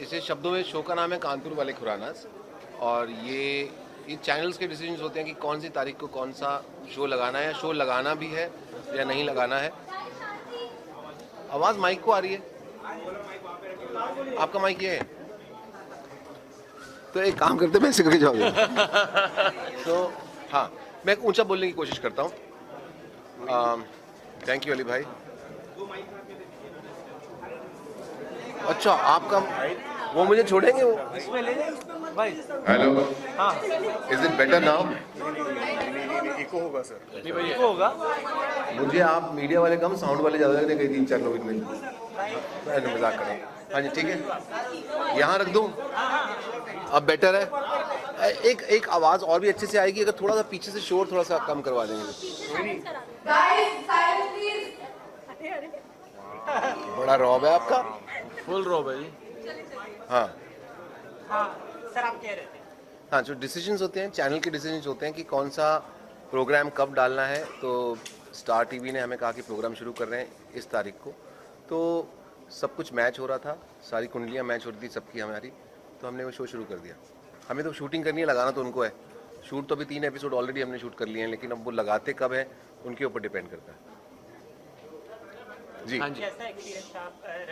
इसे शब्दों में शो का नाम है कानपुर वाले खुरानास, और ये चैनल्स के डिसीजंस होते हैं कि कौन सी तारीख को कौन सा शो लगाना है, या शो लगाना भी है या नहीं लगाना है। आवाज़ माइक को आ रही है? आपका माइक ये है? तो एक काम करते हैं, मैं ऐसे करके जाऊँगा। तो हाँ, मैं ऊंचा बोलने की कोशिश करता हूँ। थैंक यू अली भाई। अच्छा, आपका वो मुझे छोड़ेंगे वो? Hello, is it better now? Echo होगा सर। इको होगा। मुझे आप मीडिया वाले कम, साउंड वाले ज़्यादा लगते कई 3-4 लोग इतने। मैं मजाक कर रहा हूँ। हाँ जी, ठीक है, यहाँ रख दूँ? अब बेटर है। एक आवाज़ और भी अच्छे से आएगी अगर थोड़ा सा पीछे से शोर थोड़ा सा कम करवा देंगे। बड़ा रौब है आपका। फुल रॉब है जी। हाँ सर आप कह रहे थे। हाँ, जो डिसीजंस होते हैं, चैनल के डिसीजंस होते हैं कि कौन सा प्रोग्राम कब डालना है। तो स्टार टीवी ने हमें कहा कि प्रोग्राम शुरू कर रहे हैं इस तारीख को, तो सब कुछ मैच हो रहा था, सारी कुंडलियाँ मैच हो रही थी सबकी हमारी, तो हमने वो शो शुरू कर दिया। हमें तो शूटिंग करनी है, लगाना तो उनको है। शूट तो अभी 3 एपिसोड ऑलरेडी हमने शूट कर लिए हैं, लेकिन अब वो लगाते कब है उनके ऊपर डिपेंड करता है जी। हाँ जी।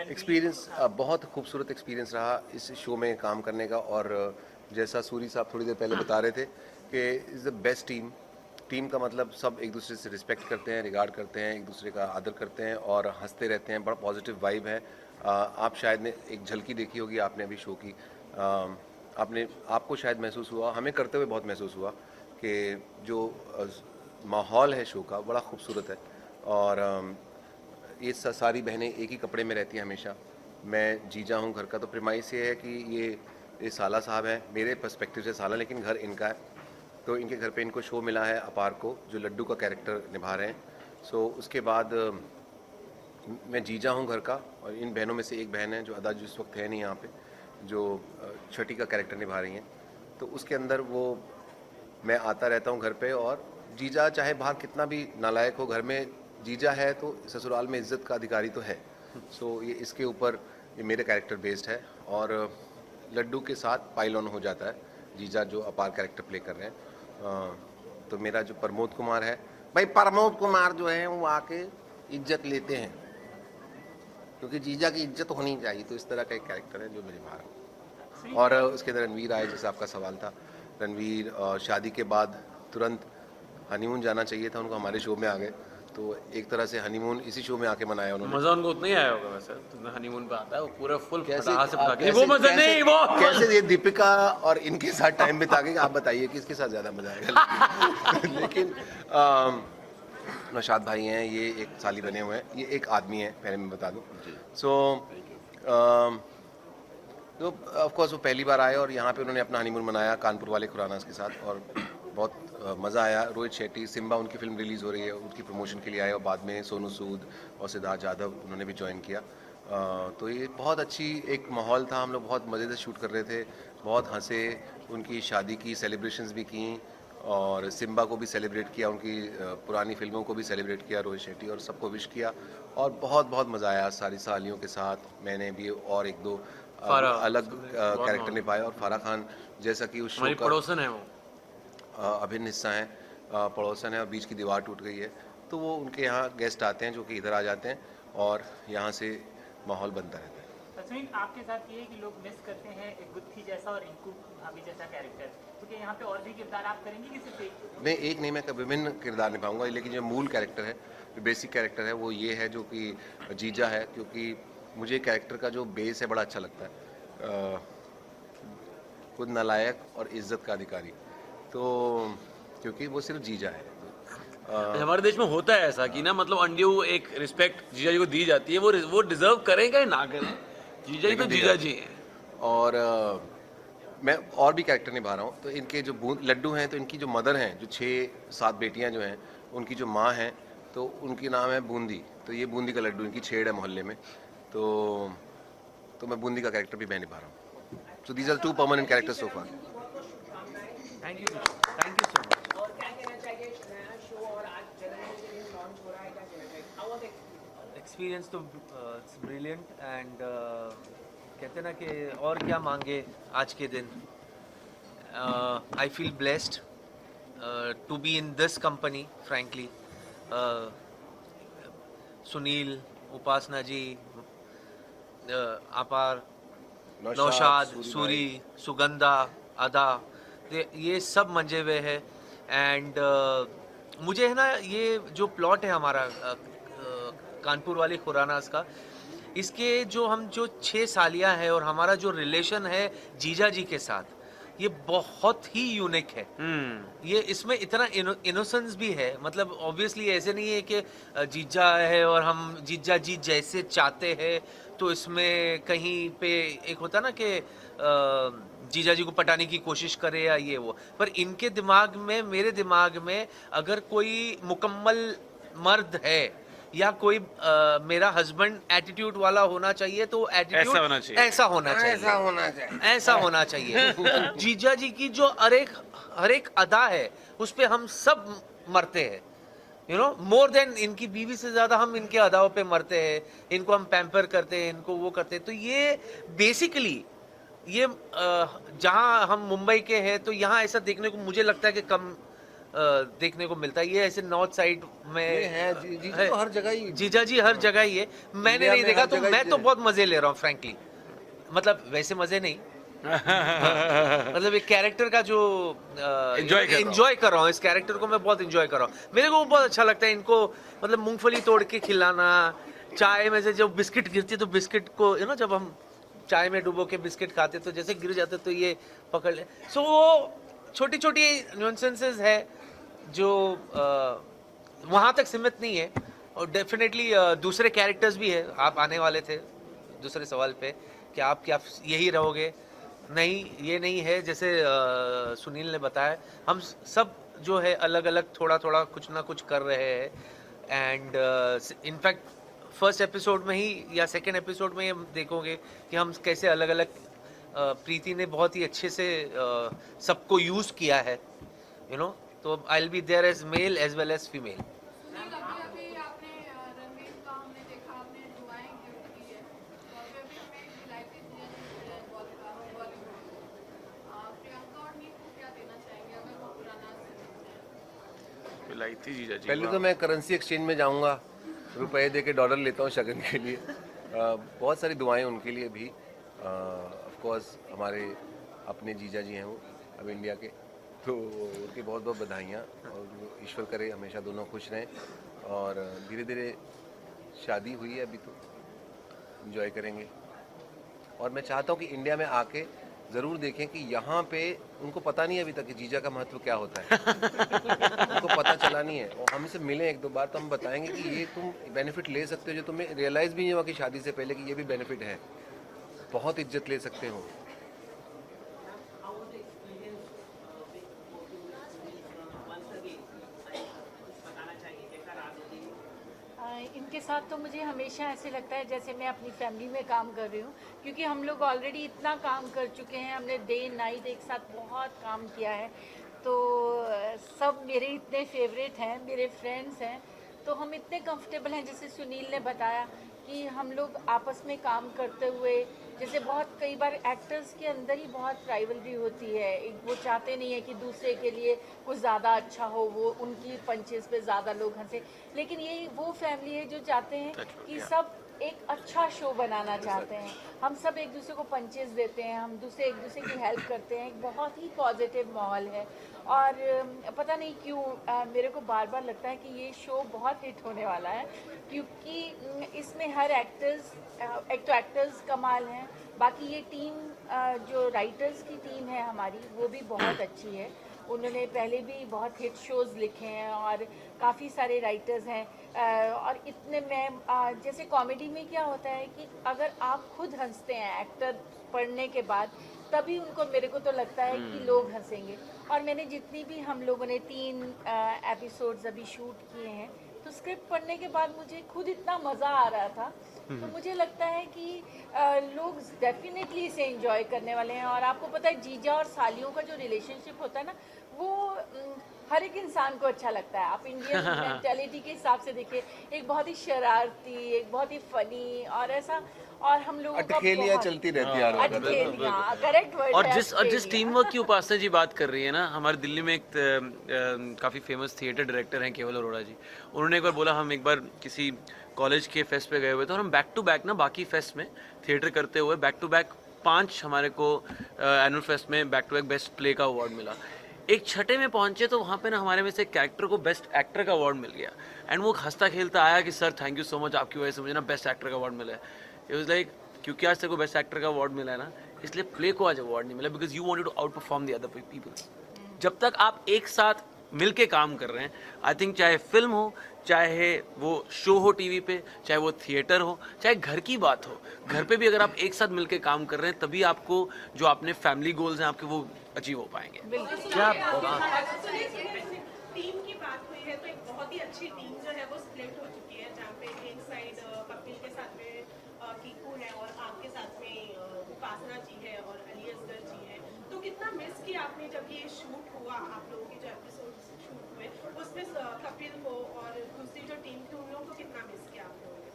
एक्सपीरियंस बहुत खूबसूरत एक्सपीरियंस रहा इस शो में काम करने का, और जैसा सूरी साहब थोड़ी देर पहले बता रहे थे कि इज़ द बेस्ट टीम का मतलब सब एक दूसरे से रिस्पेक्ट करते हैं, रिगार्ड करते हैं, एक दूसरे का आदर करते हैं और हंसते रहते हैं। बड़ा पॉजिटिव वाइब है। आप शायद ने एक झलकी देखी होगी आपने अभी शो की, आपको शायद महसूस हुआ, हमें करते हुए बहुत महसूस हुआ कि जो माहौल है शो का बड़ा खूबसूरत है। और ये सारी बहनें एक ही कपड़े में रहती हैं हमेशा। मैं जीजा हूँ घर का, तो प्रेमाइस ये है कि ये साला साहब हैं, मेरे पर्सपेक्टिव से साला, लेकिन घर इनका है। तो इनके घर पे इनको शो मिला है अपार को, जो लड्डू का कैरेक्टर निभा रहे हैं। सो उसके बाद मैं जीजा हूँ घर का, और इन बहनों में से एक बहन है जो अदा जिस वक्त है नहीं यहाँ पे, जो छठी का कैरेक्टर निभा रही हैं। तो उसके अंदर वो मैं आता रहता हूँ घर पे, और जीजा चाहे बाहर कितना भी नालायक हो, घर में जीजा है तो ससुराल में इज्जत का अधिकारी तो है। सो ये इसके ऊपर ये मेरे कैरेक्टर बेस्ड है, और लड्डू के साथ पाइल ऑन हो जाता है जीजा जो अपार कैरेक्टर प्ले कर रहे हैं। तो मेरा जो प्रमोद कुमार है भाई, प्रमोद कुमार जो है वो आके इज्जत लेते हैं, क्योंकि जीजा की इज्जत होनी चाहिए। तो इस तरह का एक कैरेक्टर है जो मेरे बाहर। और उसके अंदर रणवीर आए, जैसे आपका सवाल था। रणवीर शादी के बाद तुरंत हनीमून जाना चाहिए था उनको, हमारे शो में आ गए, तो एक तरह से हनीमून इसी शो में आके मनाया उन्होंने। मजा उनको उतना ही आया होगा वैसे, तो हनीमून पे आता है वो पूरा फुल कैसे फटाहा से पटा के। कैसे- वो मजा कैसे- नहीं, वो कैसे ये दीपिका और इनके साथ टाइम बिता के, आप बताइए किसके साथ ज्यादा मजा आएगा। लेकिन नौशाद भाई हैं, ये एक साली बने हुए हैं, ये एक आदमी है, पहले मैं बता दूं। सो तो ऑफ कोर्स वो पहली बार आए और यहाँ पे उन्होंने अपना हनीमून मनाया कानपुर वाले खुरानास के साथ, और बहुत मज़ा आया। रोहित शेट्टी, सिम्बा उनकी फिल्म रिलीज़ हो रही है, उनकी प्रमोशन के लिए आए, और बाद में सोनू सूद और सिद्धार्थ यादव उन्होंने भी ज्वाइन किया। तो ये बहुत अच्छी एक माहौल था, हम लोग बहुत मज़े से शूट कर रहे थे, बहुत हंसे, उनकी शादी की सेलिब्रेशंस भी की, और सिम्बा को भी सेलिब्रेट किया, उनकी पुरानी फिल्मों को भी सेलिब्रेट किया रोहित शेट्टी, और सबको विश किया, और बहुत बहुत मज़ा आया सारी सालियों के साथ। मैंने भी और एक दो अलग कैरेक्टर निभाए, और फारा खान जैसा कि उस शो का पड़ोसन है वो, अभिन्न हिस्सा है, पड़ोसन है, और बीच की दीवार टूट गई है, तो वो उनके यहाँ गेस्ट आते हैं जो कि इधर आ जाते हैं, और यहाँ से माहौल बनता रहता है। सचिन, आपके साथ ये है कि लोग मिस करते हैं एक गुत्थी जैसा और रिंकू भाभी जैसा कैरेक्टर, क्योंकि यहाँ पे और भी किरदार आप करेंगे कि सिर्फ एक? नहीं, एक नहीं, मैं विभिन्न किरदार निभाऊंगा, लेकिन जो मूल कैरेक्टर है, जो बेसिक कैरेक्टर है, वो ये है जो कि जीजा है, क्योंकि मुझे कैरेक्टर का जो बेस है बड़ा अच्छा लगता है। खुद नालायक और इज्जत का अधिकारी, तो क्योंकि वो सिर्फ जीजा है। हमारे देश में होता है ऐसा कि ना, मतलब अनड्यू एक रिस्पेक्ट जीजा जी को दी जाती है, वो डिजर्व करें या ना करें, जीजा जी तो जीजा जी हैं। और मैं और भी कैरेक्टर निभा रहा हूँ, तो इनके जो लड्डू हैं, तो इनकी जो मदर हैं, जो 6-7 बेटियाँ जो हैं, उनकी जो माँ हैं, तो उनकी नाम है बूंदी, तो ये बूंदी का लड्डू, इनकी छेड़ है मोहल्ले में, तो मैं बूंदी का कैरेक्टर भी मैं निभा रहा हूँ। So these are 2 permanent characters so far. Thank you so much. Experience तो इट्स ब्रिलियंट, एंड कहते हैं ना कि और क्या मांगे आज के दिन. I feel blessed to be in this company, frankly. Sunil, उपासना जी, अपार, नौशाद, सूरी, सुगंधा, अदा, ये सब मंजे हुए हैं. एंड मुझे है ना ये जो प्लॉट है हमारा कानपुर वाली खुरानास का, इसके जो 6 सालिया है और हमारा जो रिलेशन है जीजा जी के साथ, ये बहुत ही यूनिक है. ये इसमें इतना इनोसेंस भी है. मतलब ऑब्वियसली ऐसे नहीं है कि जीजा है और हम जीजा जी जैसे चाहते हैं तो इसमें कहीं पे एक होता ना कि जीजा जी को पटाने की कोशिश करे या ये वो. पर इनके दिमाग में, मेरे दिमाग में अगर कोई मुकम्मल मर्द है या कोई मेरा हस्बैंड एटीट्यूड वाला होना चाहिए तो एटीट्यूड ऐसा होना चाहिए. जीजा जी की जो हर एक अदा है उस पे हम सब मरते हैं. यू नो, मोर देन इनकी बीवी से ज्यादा हम इनके अदाओं पे मरते हैं. इनको हम पैम्पर करते हैं, इनको वो करते हैं. तो ये बेसिकली ये जहाँ हम मुंबई के हैं तो यहाँ ऐसा देखने को मुझे लगता है कि कम देखने को मिलता है. ये ऐसे नॉर्थ साइड में है जीजा तो हर जगह ही, जीजा जी हर जगह ही है. मैंने नहीं देखा तो मैं तो बहुत मजे ले रहा हूँ फ्रैंकली. मतलब वैसे मजे नहीं मतलब एक कैरेक्टर का जो एंजॉय कर रहा हूँ. इस कैरेक्टर को मैं बहुत एंजॉय कर रहा हूँ. मेरे को बहुत अच्छा लगता है इनको. मतलब मूंगफली तोड़ के खिलाना, चाय में से जब बिस्किट गिरती है तो बिस्किट को यू नो, जब हम चाय में डुबो के बिस्किट खाते तो जैसे गिर जाते तो ये पकड़ ले. सो वो छोटी छोटी न्यूसेंसेस है जो वहाँ तक सीमित नहीं है. और डेफिनेटली दूसरे कैरेक्टर्स भी है. आप आने वाले थे दूसरे सवाल पे कि आप क्या यही रहोगे. नहीं, ये नहीं है. जैसे सुनील ने बताया, हम सब जो है अलग अलग थोड़ा थोड़ा कुछ ना कुछ कर रहे हैं. एंड इनफैक्ट फर्स्ट एपिसोड में ही या सेकेंड एपिसोड में ही हम देखोगे कि हम कैसे अलग अलग प्रीति ने बहुत ही अच्छे से सबको यूज किया है. यू नो, तो I will be there as male as well as female. पहले तो मैं करेंसी एक्सचेंज में जाऊंगा, रुपए दे के डॉलर लेता हूँ शगन के लिए. बहुत सारी दुआएं उनके लिए भी. ऑफ कोर्स हमारे अपने जीजा जी हैं वो अब इंडिया के, तो उनकी बहुत बहुत बधाइयाँ. और ईश्वर करे हमेशा दोनों खुश रहें. और धीरे धीरे शादी हुई है अभी, तो एंजॉय करेंगे. और मैं चाहता हूँ कि इंडिया में आके ज़रूर देखें कि यहाँ पे उनको पता नहीं है अभी तक कि जीजा का महत्व क्या होता है. उनको पता चला नहीं है. और हमसे मिले एक दो बार तो हम बताएंगे कि ये तुम बेनिफिट ले सकते हो जो तुम्हें रियलाइज़ भी नहीं हुआ कि शादी से पहले कि ये भी बेनिफिट है. बहुत इज्जत ले सकते हो. इनके साथ तो मुझे हमेशा ऐसे लगता है जैसे मैं अपनी फैमिली में काम कर रही हूँ, क्योंकि हम लोग ऑलरेडी इतना काम कर चुके हैं. हमने डे नाइट एक साथ बहुत काम किया है. तो सब मेरे इतने फेवरेट हैं, मेरे फ्रेंड्स हैं. तो हम इतने कंफर्टेबल हैं. जैसे सुनील ने बताया कि हम लोग आपस में काम करते हुए, जैसे बहुत कई बार एक्टर्स के अंदर ही बहुत राइवलरी होती है. वो चाहते नहीं है कि दूसरे के लिए कुछ ज़्यादा अच्छा हो, वो उनकी पंचेस पे ज़्यादा लोग हंसे. लेकिन ये वो फैमिली है जो चाहते हैं कि सब एक अच्छा शो बनाना चाहते हैं. हम सब एक दूसरे को पंचेस देते हैं, हम एक दूसरे की हेल्प करते हैं. एक बहुत ही पॉजिटिव माहौल है. और पता नहीं क्यों मेरे को बार बार लगता है कि ये शो बहुत हिट होने वाला है, क्योंकि इसमें हर एक तो एक्टर्स कमाल हैं. बाकी ये टीम जो राइटर्स की टीम है हमारी, वो भी बहुत अच्छी है. उन्होंने पहले भी बहुत हिट शोज़ लिखे हैं और काफ़ी सारे राइटर्स हैं. और इतने में जैसे कॉमेडी में क्या होता है कि अगर आप खुद हंसते हैं एक्टर पढ़ने के बाद, तभी उनको, मेरे को तो लगता है कि लोग हंसेंगे. और मैंने जितनी भी, हम लोगों ने 3 एपिसोड्स अभी शूट किए हैं, तो स्क्रिप्ट पढ़ने के बाद मुझे खुद इतना मज़ा आ रहा था. तो मुझे लगता है कि लोग डेफिनेटली इसे एंजॉय करने वाले हैं. और आपको पता है जीजा और सालियों का जो रिलेशनशिप होता है ना, वो हर एक इंसान को अच्छा लगता है। आप इंडियन मेंटालिटी के हिसाब से देखिए, एक बहुत ही शरारती, एक बहुत ही फनी और ऐसा, और हम लोगों का अटखेलियां चलती रहती है हर वक्त। अटखेलियां, करेक्ट वर्ड है। जिस टीम वर्क की उपासना जी बात कर रही है ना, हमारे दिल्ली में एक काफ़ी फेमस थिएटर डायरेक्टर हैं केवल अरोड़ा जी। उन्होंने एक बार बोला, हम एक बार किसी कॉलेज के फेस्ट पे गए हुए थे और हम बैक टू बैक ना बाकी फेस्ट में थिएटर करते हुए बैक टू बैक 5 हमारे को एनुअल फेस्ट में back to back best play का अवार्ड मिला। एक छठे में पहुंचे तो वहाँ पे ना हमारे में से एक कैरेक्टर को बेस्ट एक्टर का अवार्ड मिल गया एंड वो हंसता खेलता आया कि sir thank you so much, आपकी वजह से मुझे ना बेस्ट एक्टर का अवार्ड मिला है। इट वाज लाइक, क्योंकि आज तेरे को बेस्ट एक्टर का अवार्ड मिला है ना, इसलिए प्ले को आज अवार्ड नहीं मिला, because you wanted to outperform the other people. जब तक आप एक साथ मिलके काम कर रहे हैं, आई थिंक चाहे फिल्म हो, चाहे वो शो हो टीवी पे, चाहे वो थिएटर हो, चाहे घर की बात हो, घर पे भी अगर आप एक साथ मिलके काम कर रहे हैं तभी आपको जो आपने फैमिली गोल्स हैं आपके वो अचीव हो पाएंगे। टीम की बात हुई है तो एक बहुत ही अच्छी टीम जो है वो स्प्लिट हो चुकी है, जहाँ पे एक साइड कपिल के साथ में कीकू है और आपके साथ में उपासना जी है और अली असगर जी है। तो कितना मिस किया आपने जब ये शूट हुआ, आप लोगों के जो एपिसोड शूट हुए उसमें कपिल को और दूसरी जो टीम थी उन लोगों को कितना मिस किया आप लोगों ने?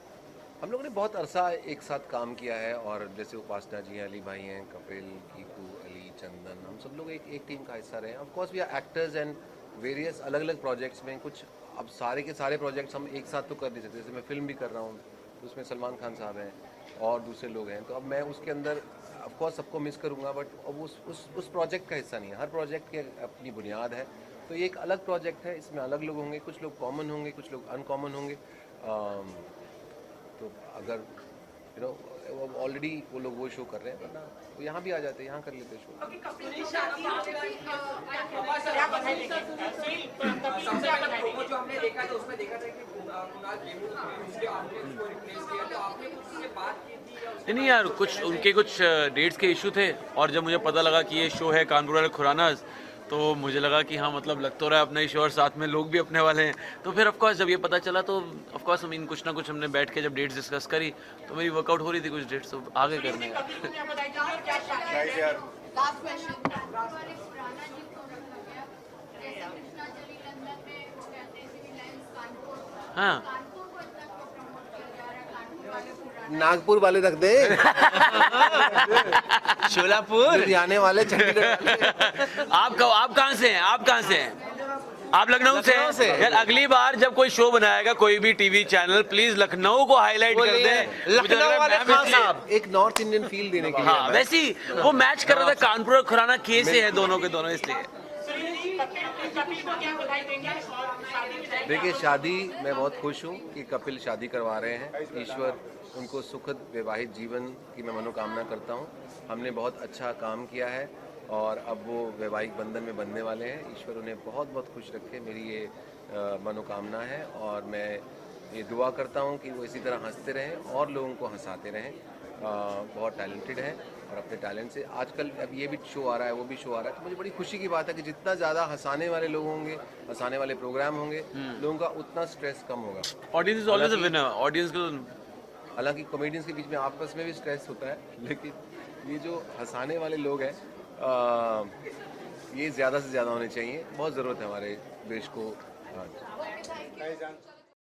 हम लोगों ने बहुत अरसा एक साथ काम किया है और जैसे उपासना जी हैं, अली भाई हैं, कपिल, कीकू, अली, चंदन, हम सब लोग एक टीम का हिस्सा रहे हैं। Of course we are actors and various अलग अलग प्रोजेक्ट्स में, कुछ अब सारे के सारे प्रोजेक्ट्स हम एक साथ तो कर नहीं सकते। जैसे मैं फिल्म भी कर रहा हूँ तो उसमें सलमान खान साहब हैं और दूसरे लोग हैं, तो अब मैं उसके अंदर ऑफ कोर्स सबको मिस करूँगा, बट अब उस प्रोजेक्ट का हिस्सा नहीं है। हर प्रोजेक्ट की अपनी बुनियाद है, तो ये एक अलग प्रोजेक्ट है, इसमें अलग लोग होंगे, कुछ लोग कॉमन होंगे, कुछ लोग अनकॉमन होंगे। तो अगर यू नो ऑलरेडी वो लोग वो शो कर रहे हैं, वरना वो यहाँ भी आ जाते हैं, यहाँ कर लेते शो। नहीं यार, कुछ उनके कुछ डेट्स के इशू थे और जब मुझे पता लगा कि ये शो है कानपुर वाले खुरानाज, तो मुझे लगा कि हाँ मतलब लग तो रहा है अपना ही शो और साथ में लोग भी अपने वाले हैं। तो फिर ऑफकोर्स जब ये पता चला तो ऑफकोर्स हम कुछ ना कुछ हमने बैठ के जब डेट्स डिस्कस करी तो मेरी वर्कआउट हो रही थी कुछ डेट्स, तो आगे करने का। हाँ नागपुर वाले रख दे, शोलापुर आने वाले चंडीगढ़। आप कहाँ से हैं? आप कहाँ से हैं? आप लखनऊ से हैं? यार अगली बार जब कोई शो बनाएगा कोई भी टीवी चैनल, प्लीज लखनऊ को हाईलाइट कर दें। लखनऊ वाले खान साहब एक नॉर्थ इंडियन फील देने के लिए। हाँ वैसे ही वो मैच कर रहा था कानपुर और खुराना के से है दोनों के दोनों, इसलिए। देखिए शादी, मैं बहुत खुश हूँ कि कपिल शादी करवा रहे हैं। ईश्वर उनको सुखद वैवाहिक जीवन की मैं मनोकामना करता हूँ। हमने बहुत अच्छा काम किया है और अब वो वैवाहिक बंधन में बंधने वाले हैं। ईश्वर उन्हें बहुत बहुत खुश रखे, मेरी ये मनोकामना है और मैं ये दुआ करता हूँ कि वो इसी तरह हंसते रहें और लोगों को हंसाते रहें। बहुत टैलेंटेड है और अपने टैलेंट से आजकल अब ये भी शो आ रहा है, वो भी शो आ रहा है, तो मुझे बड़ी खुशी की बात है कि जितना ज़्यादा हंसाने वाले लोग होंगे, हंसाने वाले प्रोग्राम होंगे, लोगों का उतना स्ट्रेस कम होगा। Audience is always a winner. Audience को हालांकि कॉमेडियंस के बीच में आपस में भी स्ट्रेस होता है, लेकिन ये जो हंसाने वाले लोग हैं ये ज़्यादा से ज़्यादा होने चाहिए। बहुत ज़रूरत है हमारे देश को।